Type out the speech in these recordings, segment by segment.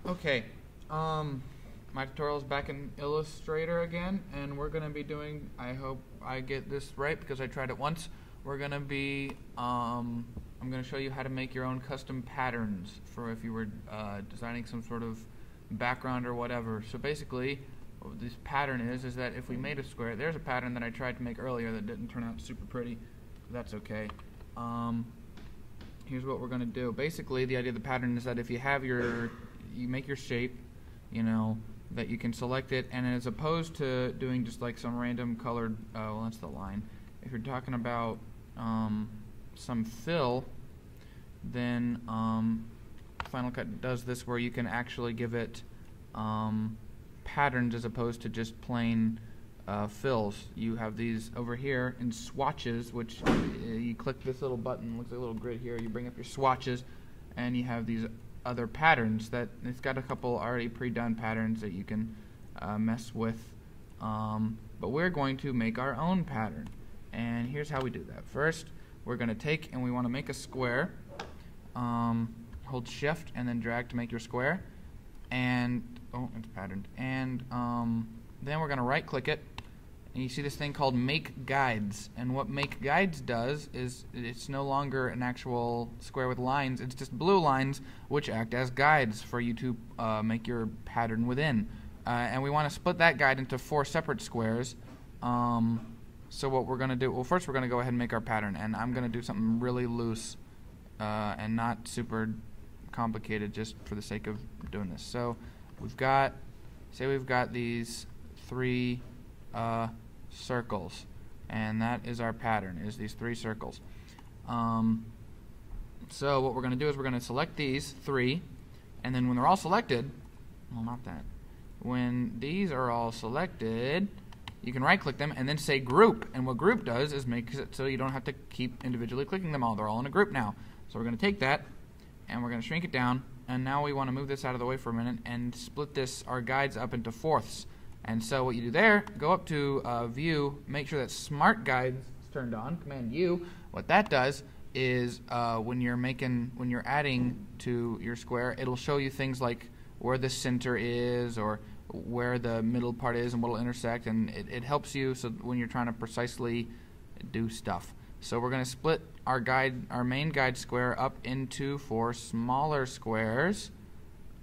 Okay, my tutorial is back in Illustrator again, and we're gonna be doing, I hope I get this right because I tried it once, we're gonna be, I'm gonna show you how to make your own custom patterns for if you were designing some sort of background or whatever. So basically, what this pattern is that if we made a square, there's a pattern that I tried to make earlier that didn't turn out super pretty. That's okay. Here's what we're gonna do. Basically, the idea of the pattern is that if you have you make your shape, that you can select it, and as opposed to doing just like some random colored, well, that's the line. If you're talking about some fill, then Final Cut does this where you can actually give it patterns as opposed to just plain fills. You have these over here in Swatches, which you click this little button, looks like a little grid here, you bring up your swatches, and you have these other patterns that it's got a couple already pre-done patterns that you can mess with, but we're going to make our own pattern, and here's how we do that. First, we're going to take and we want to make a square. Hold shift and then drag to make your square, and it's patterned, and then we're going to right click it, and you see this thing called Make Guides, and what Make Guides does is it's no longer an actual square with lines, it's just blue lines which act as guides for you to make your pattern within. And we want to split that guide into 4 separate squares. So what we're going to do, well, first we're going to go ahead and make our pattern, and I'm going to do something really loose and not super complicated just for the sake of doing this. So we've got these 3 circles, and that is our pattern, is these 3 circles. So what we're going to do is we're going to select these 3, and then when they're all selected, well, not that, when these are all selected, you can right click them and then say group, and what group does is makes it so you don't have to keep individually clicking them all. They're all in a group now. So we're going to take that and we're going to shrink it down, and now we want to move this out of the way for a minute and split our guides up into fourths. And so what you do there, go up to View, make sure that Smart Guides is turned on, Command U. What that does is when you're adding to your square, it'll show you things like where the center is or where the middle part is and what will intersect, and it helps you so when you're trying to precisely do stuff. So we're going to split our main guide square up into 4 smaller squares.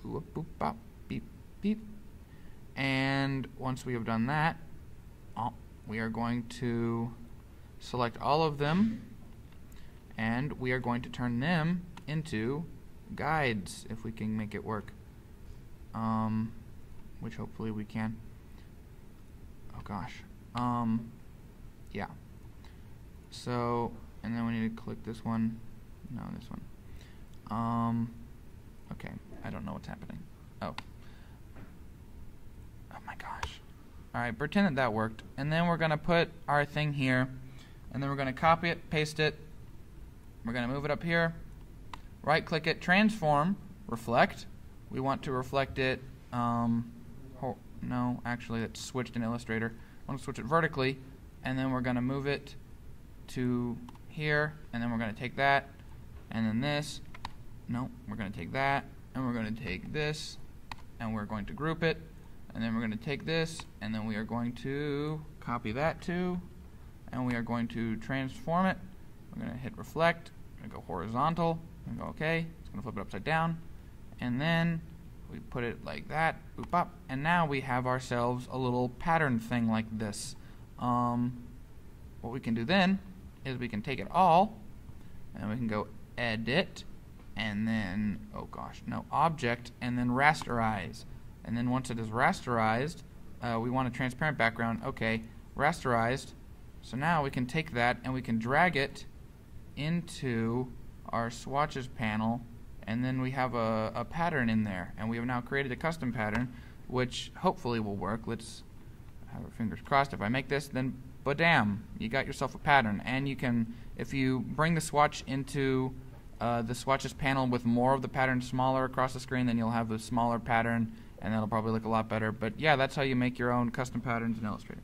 Ooh, boop, bop, beep, beep. And once we have done that, we are going to select all of them, and we are going to turn them into guides if we can make it work, which hopefully we can. Oh gosh, yeah. So, and then we need to click this one. No, this one. Okay, I don't know what's happening. Oh my gosh. Alright, pretend that worked. And then we're going to put our thing here, and then we're going to copy it, paste it. We're going to move it up here, right click it, transform, reflect. We want to reflect it, no, actually it's switched in Illustrator. I want to switch it vertically, and then we're going to move it to here, and then we're going to take that, and then this. No, we're going to take that, and we're going to take this, and we're going to group it. And then we're going to take this, and then we are going to copy that too, and we are going to transform it. We're going to hit reflect, we're going to go horizontal, and go OK. It's going to flip it upside down, and then we put it like that, boop up, and now we have ourselves a little pattern thing like this. What we can do then is we can take it all, and we can go edit, and then, oh gosh, no, object, and then rasterize. And then once it is rasterized, we want a transparent background. Okay, rasterized. So now we can take that and we can drag it into our swatches panel, and then we have a pattern in there. And we have now created a custom pattern, which hopefully will work. Let's have our fingers crossed. If I make this, then badam, you got yourself a pattern. And you can, if you bring the swatch into the swatches panel with more of the pattern smaller across the screen, then you'll have the smaller pattern, and that'll probably look a lot better. But yeah, that's how you make your own custom patterns in Illustrator.